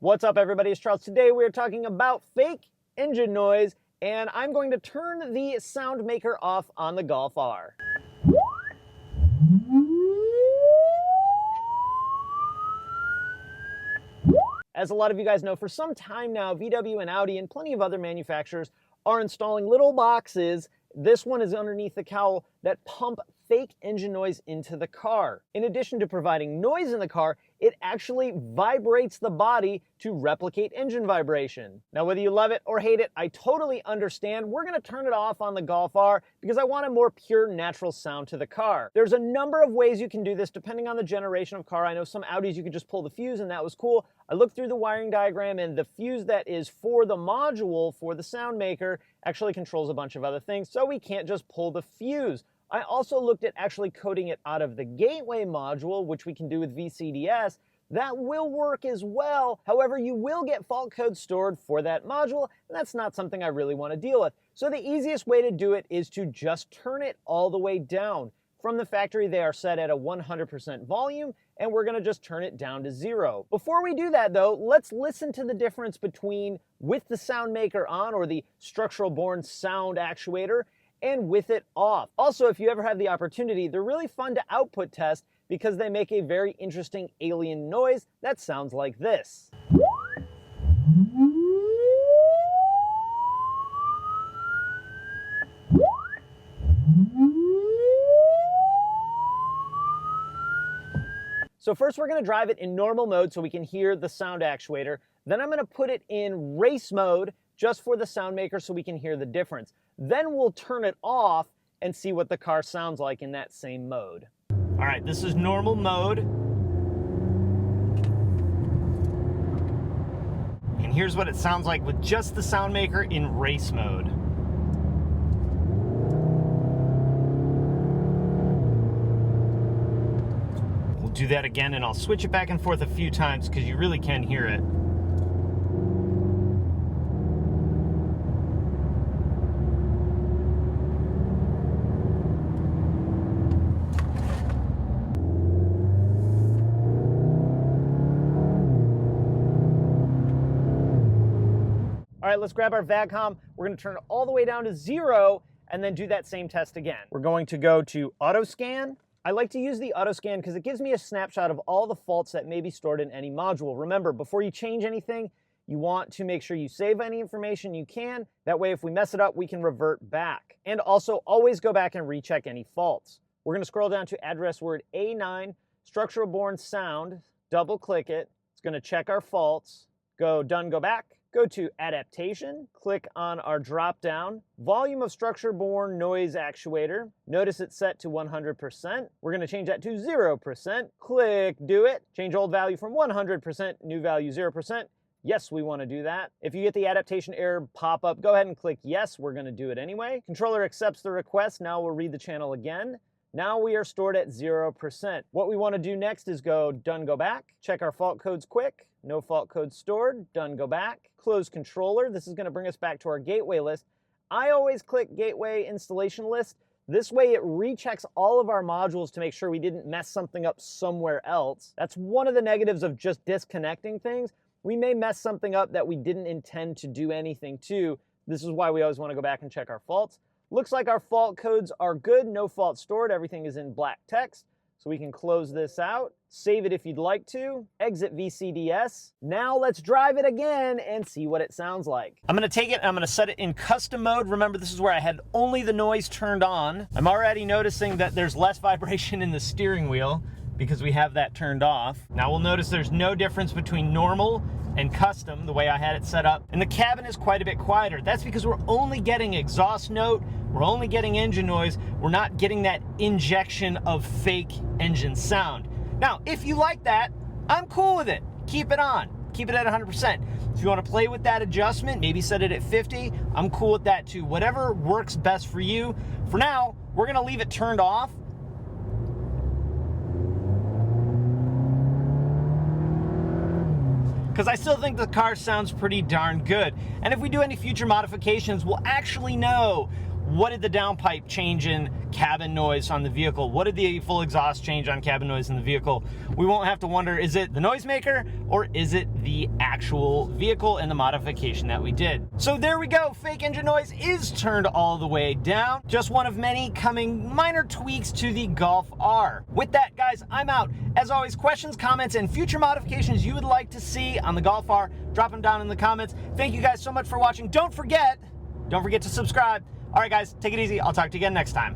What's up, everybody? It's Charles. Today we are talking about fake engine noise, and I'm going to turn the Soundmaker off on the Golf R. As a lot of you guys know, for some time now, VW and Audi and plenty of other manufacturers are installing little boxes. This one is underneath the cowl that pump fake engine noise into the car. In addition to providing noise in the car, it actually vibrates the body to replicate engine vibration. Now, whether you love it or hate it, I totally understand. We're gonna turn it off on the Golf R because I want a more pure, natural sound to the car. There's a number of ways you can do this depending on the generation of car. I know some Audis you could just pull the fuse and that was cool. I looked through the wiring diagram and the fuse that is for the module for the Soundmaker actually controls a bunch of other things, so we can't just pull the fuse. I also looked at actually coding it out of the gateway module, which we can do with VCDS. That will work as well. However, you will get fault codes stored for that module, and that's not something I really want to deal with. So the easiest way to do it is to just turn it all the way down. From the factory, they are set at a 100% volume, and we're gonna just turn it down to 0. Before we do that though, let's listen to the difference between with the Soundmaker on, or the structural born sound actuator, and with it off. Also, if you ever have the opportunity, they're really fun to output test because they make a very interesting alien noise that sounds like this. So first we're gonna drive it in normal mode so we can hear the sound actuator. Then I'm gonna put it in race mode just for the Soundmaker so we can hear the difference. Then we'll turn it off and see what the car sounds like in that same mode. All right, this is normal mode. And here's what it sounds like with just the Soundmaker in race mode. We'll do that again, and I'll switch it back and forth a few times because you really can hear it. All right, let's grab our VACCOM. We're gonna turn it all the way down to 0 and then do that same test again. We're going to go to auto scan. I like to use the auto scan because it gives me a snapshot of all the faults that may be stored in any module. Remember, before you change anything, you want to make sure you save any information you can. That way, if we mess it up, we can revert back. And also, always go back and recheck any faults. We're gonna scroll down to address word A9, structural born sound, double click it. It's gonna check our faults, go done, go back. Go to adaptation, click on our drop down, volume of structure borne noise actuator. Notice it's set to 100%. We're gonna change that to 0%. Click do it. Change old value from 100%, new value 0%. Yes, we wanna do that. If you get the adaptation error pop up, go ahead and click yes, we're gonna do it anyway. Controller accepts the request. Now we'll read the channel again. Now we are stored at 0%. What we wanna do next is go done, go back. Check our fault codes quick. No fault code stored, done, go back. Close controller. This is gonna bring us back to our gateway list. I always click gateway installation list. This way it rechecks all of our modules to make sure we didn't mess something up somewhere else. That's one of the negatives of just disconnecting things. We may mess something up that we didn't intend to do anything to. This is why we always wanna go back and check our faults. Looks like our fault codes are good, no fault stored, everything is in black text. So we can close this out, save it if you'd like to, exit VCDS. Now let's drive it again and see what it sounds like. I'm gonna take it and I'm gonna set it in custom mode. Remember, this is where I had only the noise turned on. I'm already noticing that there's less vibration in the steering wheel because we have that turned off. Now we'll notice there's no difference between normal and custom, the way I had it set up. And the cabin is quite a bit quieter. That's because we're only getting exhaust note, we're only getting engine noise, we're not getting that injection of fake engine sound. Now, if you like that, I'm cool with it. Keep it on, keep it at 100%. If you wanna play with that adjustment, maybe set it at 50, I'm cool with that too. Whatever works best for you. For now, we're gonna leave it turned off. Because I still think the car sounds pretty darn good. And if we do any future modifications, we'll actually know what did the downpipe change in cabin noise on the vehicle? What did the full exhaust change on cabin noise in the vehicle? We won't have to wonder, is it the noisemaker or is it the actual vehicle and the modification that we did? So there we go. Fake engine noise is turned all the way down. Just one of many coming minor tweaks to the Golf R. With that, guys, I'm out. As always, questions, comments, and future modifications you would like to see on the Golf R, drop them down in the comments. Thank you guys so much for watching. Don't forget to subscribe. All right, guys, take it easy. I'll talk to you again next time.